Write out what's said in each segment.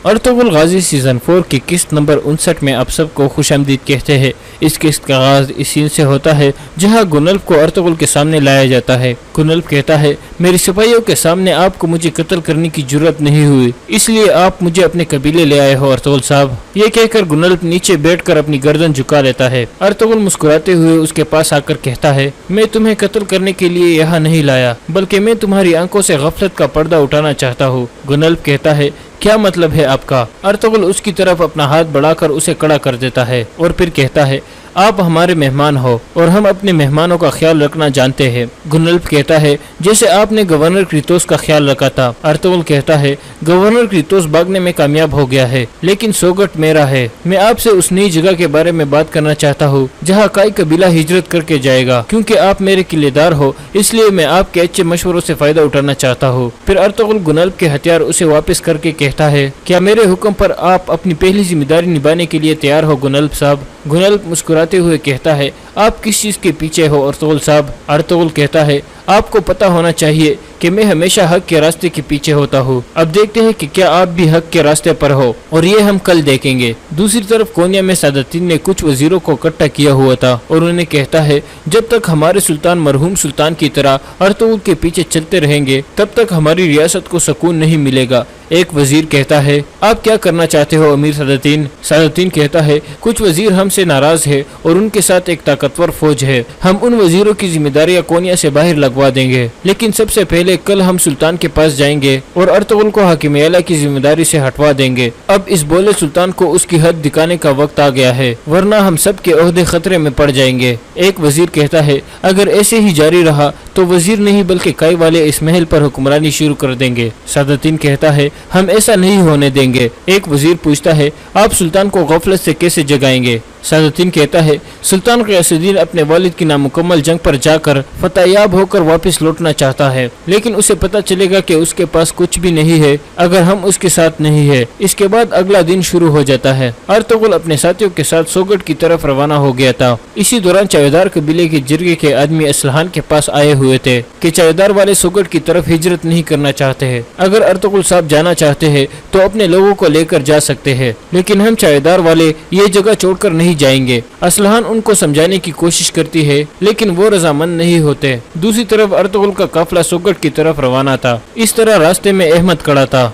Ertugrul Ghazi season 4 کی قسط number 59 میں آپ سب کو خوش آمدید کہتے ہیں۔ اس قسط کا آغاز اس سین سے ہوتا ہے جہاں گنلف کو ارطغرل کے سامنے لایا جاتا ہے۔ گنلف کہتا ہے، میری سپاہیوں کے سامنے آپ کو مجھے قتل کرنے کی جرت نہیں ہوئی، اس لیے آپ مجھے اپنے قبیلے لے آئے ہو ارطغرل صاحب۔ یہ کہہ کر گنلف نیچے بیٹھ کر اپنی گردن جھکا لیتا ہے۔ ارطغرل مسکراتے ہوئے اس کے پاس آ کر کہتا ہے، میں تمہیں قتل کرنے کے لیے یہاں نہیں لایا، بلکہ میں تمہاری آنکھوں سے غفلت کا پردہ اٹھانا چاہتا ہوں۔ گنلف کہتا ہے، کیا مطلب ہے آپ کا؟ ارطغرل اس کی طرف اپنا ہاتھ بڑھا کر اسے کڑا کر دیتا ہے اور پھر کہتا ہے، آپ ہمارے مہمان ہو اور ہم اپنے مہمانوں کا خیال رکھنا جانتے ہیں۔ گنلف کہتا ہے، جیسے آپ نے گورنر کریتوس کا خیال رکھا تھا۔ ارطغرل کہتا ہے، گورنر کریتوس بھاگنے میں کامیاب ہو گیا ہے، لیکن سوگٹ میرا ہے۔ میں آپ سے اس نئی جگہ کے بارے میں بات کرنا چاہتا ہوں جہاں کئی قبیلہ ہجرت کر کے جائے گا۔ کیونکہ آپ میرے قلعے دار ہو، اس لیے میں آپ کے اچھے مشوروں سے فائدہ اٹھانا چاہتا ہوں۔ پھر ارطغرل گنلف کے ہتھیار اسے واپس کر کے کہتا ہے، کیا میرے حکم پر آپ اپنی پہلی ذمہ داری نبھانے کے لیے تیار ہو گنلف صاحب؟ گنلف مسکراتے ہوئے کہتا ہے، آپ کس چیز کے پیچھے ہو ارطغرل صاحب؟ ارطغرل کہتا ہے، آپ کو پتہ ہونا چاہیے کہ میں ہمیشہ حق کے راستے کے پیچھے ہوتا ہوں۔ اب دیکھتے ہیں کہ کیا آپ بھی حق کے راستے پر ہو، اور یہ ہم کل دیکھیں گے۔ دوسری طرف کونیا میں سادتین نے کچھ وزیروں کو اکٹھا کیا ہوا تھا اور انہیں کہتا ہے، جب تک ہمارے سلطان مرحوم سلطان کی طرح ارطغرل کے پیچھے چلتے رہیں گے تب تک ہماری ریاست کو سکون نہیں ملے گا۔ ایک وزیر کہتا ہے، آپ کیا کرنا چاہتے ہو امیر سادتین؟ سادتین کہتا ہے، کچھ وزیر ہم سے ناراض ہے اور ان کے ساتھ ایک طاقتور فوج ہے۔ ہم ان وزیروں کی ذمہ داریاں کونیا سے باہر لگوا دیں گے، لیکن سب سے پہلے کل ہم سلطان کے پاس جائیں گے اور ارطغرل کو حاکم اعلیٰ کی ذمہ داری سے ہٹوا دیں گے۔ اب اس بولے سلطان کو اس کی حد دکھانے کا وقت آ گیا ہے، ورنہ ہم سب کے عہدے خطرے میں پڑ جائیں گے۔ ایک وزیر کہتا ہے، اگر ایسے ہی جاری رہا تو وزیر نہیں بلکہ کئی والے اس محل پر حکمرانی شروع کر دیں گے۔ سادتین کہتا ہے، ہم ایسا نہیں ہونے دیں گے۔ ایک وزیر پوچھتا ہے، آپ سلطان کو غفلت سے کیسے جگائیں گے؟ سادتین کہتا ہے، سلطان غیاث الدین اپنے والد کی نامکمل جنگ پر جا کر فتح یاب ہو کر واپس لوٹنا چاہتا ہے، لیکن اسے پتہ چلے گا کہ اس کے پاس کچھ بھی نہیں ہے اگر ہم اس کے ساتھ نہیں ہے۔ اس کے بعد اگلا دن شروع ہو جاتا ہے۔ ارطغرل اپنے ساتھیوں کے ساتھ سوگٹ کی طرف روانہ ہو گیا تھا۔ اسی دوران چاودار قبیلے کے جرگے کے آدمی اسلحان کے پاس آئے ہوئے تھے کہ چاودار والے سوگٹ کی طرف ہجرت نہیں کرنا چاہتے ہیں۔ اگر ارطغرل صاحب جانا چاہتے ہیں تو اپنے لوگوں کو لے کر جا سکتے ہیں، لیکن ہم چاودار والے یہ جگہ چھوڑ کر نہیں جائیں گے۔ اسلحان ان کو سمجھانے کی کوشش کرتی ہے لیکن وہ رضامند نہیں ہوتے۔ دوسری طرف ارطغرل کا قافلہ سوگٹ کی طرف روانہ تھا۔ اس طرح راستے میں احمد کھڑا تھا۔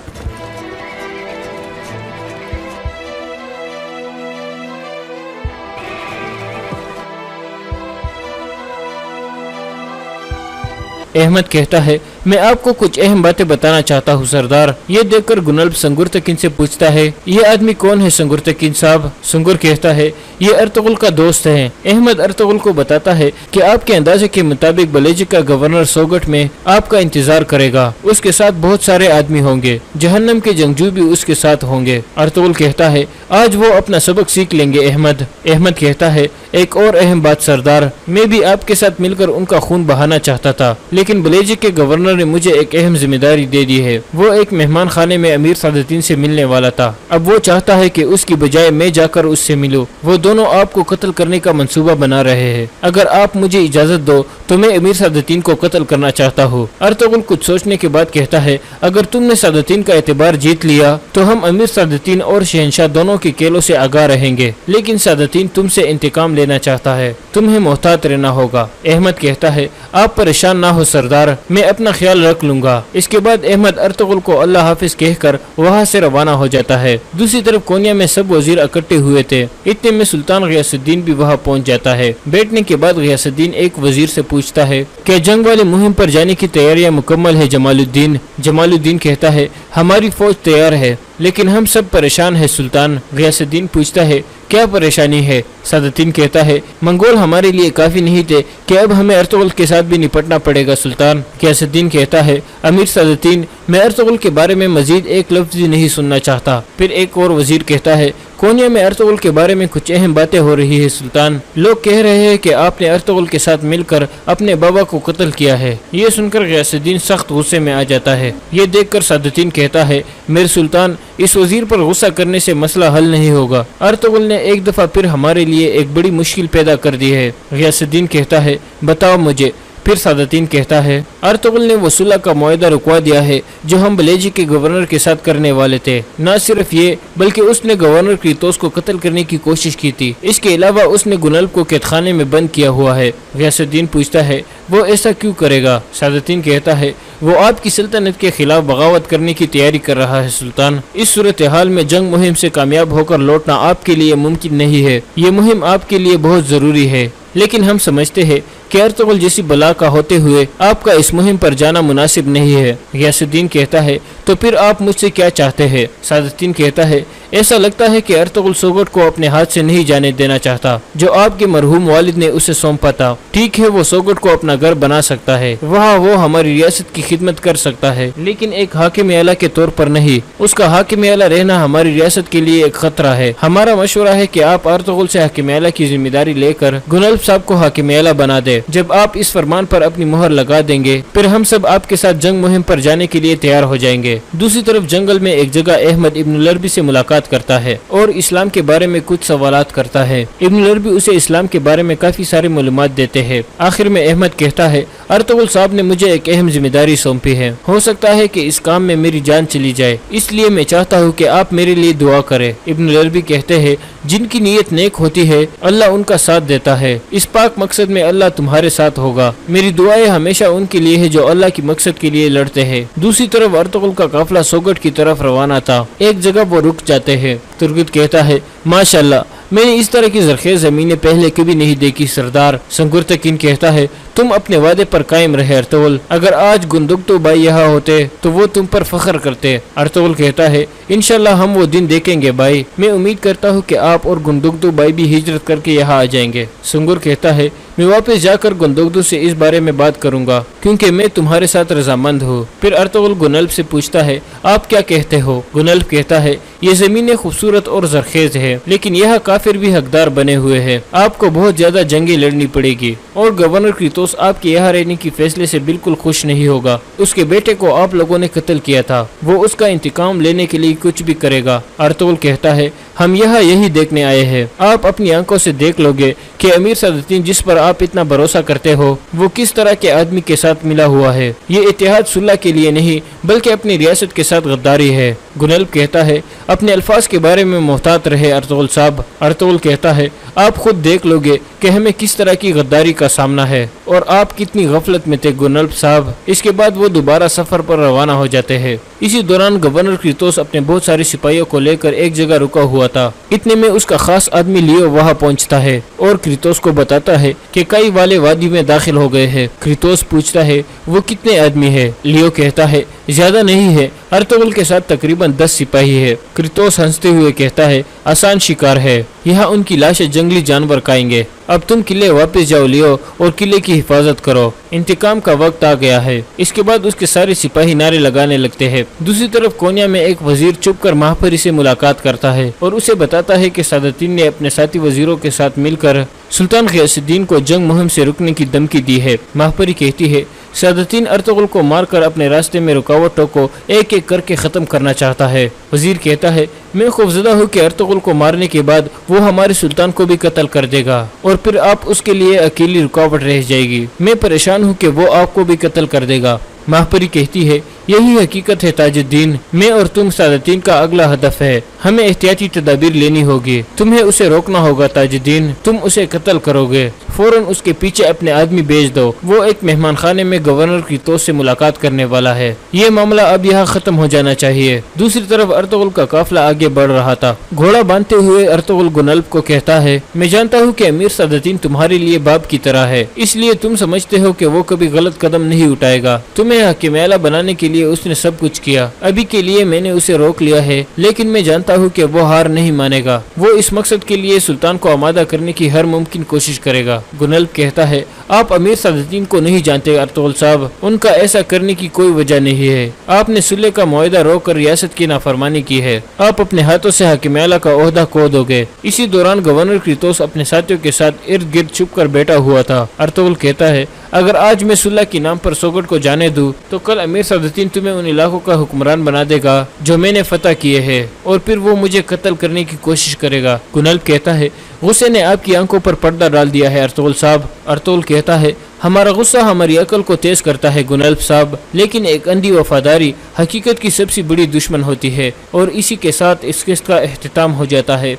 احمد کہتا ہے، میں آپ کو کچھ اہم باتیں بتانا چاہتا ہوں سردار۔ یہ دیکھ کر گنلف سنگر تکین سے پوچھتا ہے، یہ آدمی کون ہے سنگر تکین صاحب؟ سنگر کہتا ہے، یہ ارطغرل کا دوست ہے۔ احمد ارطغرل کو بتاتا ہے کہ آپ کے اندازے کے مطابق بلیجک کا گورنر سوگٹ میں آپ کا انتظار کرے گا، اس کے ساتھ بہت سارے آدمی ہوں گے، جہنم کے جنگجو بھی اس کے ساتھ ہوں گے۔ ارطغرل کہتا ہے، آج وہ اپنا سبق سیکھ لیں گے احمد۔ احمد کہتا ہے، ایک اور اہم بات سردار، میں بھی آپ کے ساتھ مل کر ان کا خون بہانا چاہتا تھا، لیکن بلیجک کے گورنر نے مجھے ایک اہم ذمہ داری دے دی ہے۔ وہ ایک مہمان خانے میں امیر سادتین سے ملنے والا تھا، اب وہ چاہتا ہے کہ اس کی بجائے میں جا کر اس سے ملوں۔ وہ دونوں آپ کو قتل کرنے کا منصوبہ بنا رہے ہیں۔ اگر آپ مجھے اجازت دو تو میں امیر سادتین کو قتل کرنا چاہتا ہوں۔ ارطغرل کچھ سوچنے کے بعد کہتا ہے، اگر تم نے سادتین کا اعتبار جیت لیا تو ہم امیر سادتین اور شہنشاہ دونوں کے کیلوں سے آگاہ رہیں گے، لیکن سادتین تم سے انتقام لینا چاہتا ہے، تمہیں محتاط رہنا ہوگا۔ احمد کہتا ہے، آپ پریشان نہ ہو سردار، میں اپنا خیال رکھ لوں گا۔ اس کے بعد احمد ارطغرل کو اللہ حافظ کہہ کر وہاں سے روانہ ہو جاتا ہے۔ دوسری طرف کونیا میں سب وزیر اکٹھے ہوئے تھے، اتنے میں سلطان غیاث الدین بھی وہاں پہنچ جاتا ہے۔ بیٹھنے کے بعد غیاث الدین ایک وزیر سے پوچھتا ہے، کیا جنگ والے مہم پر جانے کی تیاریاں مکمل ہے جمال الدین؟ جمال الدین کہتا ہے، ہماری فوج تیار ہے لیکن ہم سب پریشان ہیں سلطان۔ غیاث الدین پوچھتا ہے، کیا پریشانی ہے؟ سادتین کہتا ہے، منگول ہمارے لیے کافی نہیں تھے کہ اب ہمیں ارطغرل کے ساتھ بھی نپٹنا پڑے گا سلطان۔ غیاث الدین کہتا ہے، امیر سادتین، میں ارطغرل کے بارے میں مزید ایک لفظ بھی نہیں سننا چاہتا۔ پھر ایک اور وزیر کہتا ہے، کونیا میں ارطغرل کے بارے میں کچھ اہم باتیں ہو رہی ہے سلطان، لوگ کہہ رہے ہیں کہ آپ نے ارطغرل کے ساتھ مل کر اپنے بابا کو قتل کیا ہے۔ یہ سن کر غیاث الدین سخت غصے میں آ جاتا ہے۔ یہ دیکھ کر سادتین کہتا ہے، میرے سلطان، اس وزیر پر غصہ کرنے سے مسئلہ حل نہیں ہوگا، ارطغرل نے ایک دفعہ پھر ہمارے لیے ایک بڑی مشکل پیدا کر دی ہے۔ غیاث الدین کہتا ہے، بتاؤ مجھے، फिर सादतीन कहता है अर्तुगरुल ने वो सुलह का मुआहदा रुकवा दिया है जो हम बलेजी के गवर्नर के साथ करने वाले थे। न सिर्फ ये बल्कि उसने गवर्नर क्रीतोस को कत्ल करने की कोशिश की थी। इसके अलावा उसने गुनल्फ को कैदखाने में बंद किया हुआ है। गियासुद्दीन पूछता है वो ऐसा क्यों करेगा? सादतीन कहता है वो आपकी सल्तनत के खिलाफ बगावत करने की तैयारी कर रहा है सुल्तान। इस सूरत हाल में जंग मुहिम से कामयाब होकर लौटना आपके लिए मुमकिन नहीं है। ये मुहिम आपके लिए बहुत जरूरी है, लेकिन हम समझते हैं कि अर्तुगरुल जैसी बला का होते हुए आपका इस मुहिम पर जाना मुनासिब नहीं है। गियासुद्दीन कहता है तो फिर आप मुझसे क्या चाहते हैं? सादतीन कहता है ऐसा लगता है कि अर्तुगरुल सोगट को अपने हाथ से नहीं जाने देना चाहता जो आपके मरहूम वालिद ने उसे सौंपा था। ठीक है, वो सोगट को अपना घर बना सकता है, वहाँ वो हमारी रियासत की खिदमत कर सकता है, लेकिन एक हाकिम आला के तौर पर नहीं। उसका हाकिम आला रहना हमारी रियासत के लिए एक खतरा है। हमारा मशवरा है कि आप अर्तुगरुल से हाकिम आला की जिम्मेदारी लेकर गुनल्फ साहब को हाकिम आला बना दे। जब आप इस फरमान पर अपनी मुहर लगा देंगे फिर हम सब आपके साथ जंग मुहिम पर जाने के लिए तैयार हो जाएंगे। दूसरी तरफ जंगल में एक जगह अहमद इब्न लरबी से मुलाकात करता है और इस्लाम के बारे में कुछ सवालात करता है। इब्न लरबी उसे इस्लाम के बारे में काफी सारे मालूमात देते हैं। आखिर में अहमद कहता है अर्तुगरुल साहब ने मुझे एक अहम जिम्मेदारी सौंपी है। हो सकता है कि इस काम में मेरी जान चली जाए, इसलिए मैं चाहता हूँ कि आप मेरे लिए दुआ करें। इब्न लरबी कहते हैं जिनकी नीयत नेक होती है अल्लाह उनका साथ देता है। इस पाक मकसद में अल्लाह तुम्हारे साथ होगा। मेरी दुआएं हमेशा उनके लिए है जो अल्लाह की मकसद के लिए लड़ते हैं। दूसरी तरफ अर्तुगरुल का काफिला सोगट की तरफ रवाना था। एक जगह वो रुक जाते हैं। तुर्गुत कहता है माशाल्लाह, मैंने इस तरह की जरखेज जमीनें पहले कभी नहीं देखी सरदार। संगुर्तकीन कहता है तुम अपने वादे पर कायम रहे अर्तुगरुल। अगर आज गुंदुक्तु भाई यहाँ होते तो वो तुम पर फख्र करते। अर्तुगरुल कहता है इंशाल्लाह हम वो दिन देखेंगे भाई। मैं उम्मीद करता हूँ कि आप और गुंदुक्तु भाई भी हिजरत करके यहाँ आ जाएंगे। संगुर कहता है मैं वापस जाकर गुंदुक्तु से इस बारे में बात करूंगा क्योंकि मैं तुम्हारे साथ रजामंद हूँ। फिर अर्तुगरुल गुनल्फ से पूछता है आप क्या कहते हो? गुनल्फ कहता है ये जमीनें खूबसूरत और जरखेज है, लेकिन यह काफिर भी हकदार बने हुए हैं। आपको बहुत ज्यादा जंगें लड़नी पड़ेगी और गवर्नर क्रीतोस आपके यहाँ रहने की फैसले से बिल्कुल खुश नहीं होगा। उसके बेटे को आप लोगों ने कत्ल किया था, वो उसका इंतकाम लेने के लिए कुछ भी करेगा। अर्तुगरुल कहता है हम यहाँ यही देखने आए हैं। आप अपनी आंखों से देख लोगे कि अमीर सादतीन जिस पर आप इतना भरोसा करते हो वो किस तरह के आदमी के साथ मिला हुआ है। ये इत्तेहाद सुलह के लिए नहीं बल्कि अपनी रियासत के साथ गद्दारी है। गुनल्फ कहता है अपने अल्फाज के बारे में मोहतात रहे अर्तुगरुल साहब। अर्तुगरुल कहता है आप खुद देख लोगे कि हमें किस तरह की गद्दारी का सामना है और आप कितनी गफलत में थे गुनल्फ साहब। इसके बाद वो दोबारा सफर पर रवाना हो जाते हैं। इसी दौरान गवर्नर क्रीतोस अपने बहुत सारे सिपाहियों को लेकर एक जगह रुका हुआ था। इतने में उसका खास आदमी लियो वहाँ पहुँचता है और क्रीतोस को बताता है कि कई वाले वादी में दाखिल हो गए हैं। क्रीतोस पूछता है वो कितने आदमी है? लियो कहता है ज्यादा नहीं है, अर्तुगरुल के साथ तकरीबन 10 सिपाही है। क्रीतोस हंसते हुए कहता है आसान शिकार है, यहाँ उनकी लाशें जंगली जानवर खाएंगे। अब तुम किले वापस जाओ लियो और किले की हिफाजत करो, इंतकाम का वक्त आ गया है। इसके बाद उसके सारे सिपाही नारे लगाने लगते हैं। दूसरी तरफ कोन्या में एक वजीर चुपकर महापरी से मुलाकात करता है और उसे बताता है कि सादतीन ने अपने साथी वजीरों के साथ मिलकर सुल्तान गियासुद्दीन को जंग मुहिम से रुकने की धमकी दी है। महापरी कहती है सादतीन अर्तुगरुल को मारकर अपने रास्ते में रुकावटों को एक एक करके खत्म करना चाहता है। वजीर कहता है मैं खौफजदा हूँ कि अर्तुगरुल को मारने के बाद वो हमारे सुल्तान को भी कत्ल कर देगा और फिर आप उसके लिए अकेली रुकावट रह जाएगी। मैं परेशान हूँ कि वो आपको भी कत्ल कर देगा। महापरी कहती है यही हकीकत है ताजुद्दीन, मैं और तुम सादतीन का अगला हदफ है। हमें एहतियाती तदाबीर लेनी होगी। तुम्हें उसे रोकना होगा ताजुद्दीन, तुम उसे कत्ल करोगे फौरन उसके पीछे अपने आदमी भेज दो। वो एक मेहमान खाने में गवर्नर क्रीतोस से मुलाकात करने वाला है। ये मामला अब यहाँ खत्म हो जाना चाहिए। दूसरी तरफ अर्तुगरुल का काफिला आगे बढ़ रहा था। घोड़ा बांधते हुए अर्तुगरुल गुनल्फ को कहता है मैं जानता हूँ कि अमीर सादतीन तुम्हारे लिए बाप की तरह है, इसलिए तुम समझते हो कि वो कभी गलत कदम नहीं उठाएगा। तुम्हें हाकिम आला बनाने के लिए उसने सब कुछ किया। अभी के लिए मैंने उसे रोक लिया है, लेकिन मैं जानता हूँ कि वो हार नहीं मानेगा। वो इस मकसद के लिए सुल्तान को आमादा करने की हर मुमकिन कोशिश करेगा। गुनल्फ कहता है आप अमीर सादतीन को नहीं जानते अर्तुगरुल साहब, उनका ऐसा करने की कोई वजह नहीं है। आपने सुलह का मुआहदा रोककर रियासत की नाफरमानी की है। आप अपने हाथों से हाकिम आला का ओहदा खो दोगे। इसी दौरान गवर्नर क्रीतोस अपने साथियों के साथ इर्द गिर्द छुप कर बैठा हुआ था। अर्तुगरुल कहता है अगर आज मैं सुलह के नाम पर सोगट को जाने दूं तो कल अमीर सादतीन तुम्हें उन इलाकों का हुक्मरान बना देगा जो मैंने फतह किए हैं और फिर वो मुझे कत्ल करने की कोशिश करेगा। गुनल्फ कहता है गुस्से ने आपकी आंखों पर पर्दा डाल दिया है अर्तुगरुल साहब। अर्तुगरुल कहता है ہمارا غصہ ہماری عقل کو تیز کرتا ہے گنلف صاحب، لیکن ایک اندھی وفاداری حقیقت کی سب سے بڑی دشمن ہوتی ہے۔ اور اسی کے ساتھ اس قسط کا اختتام ہو جاتا ہے۔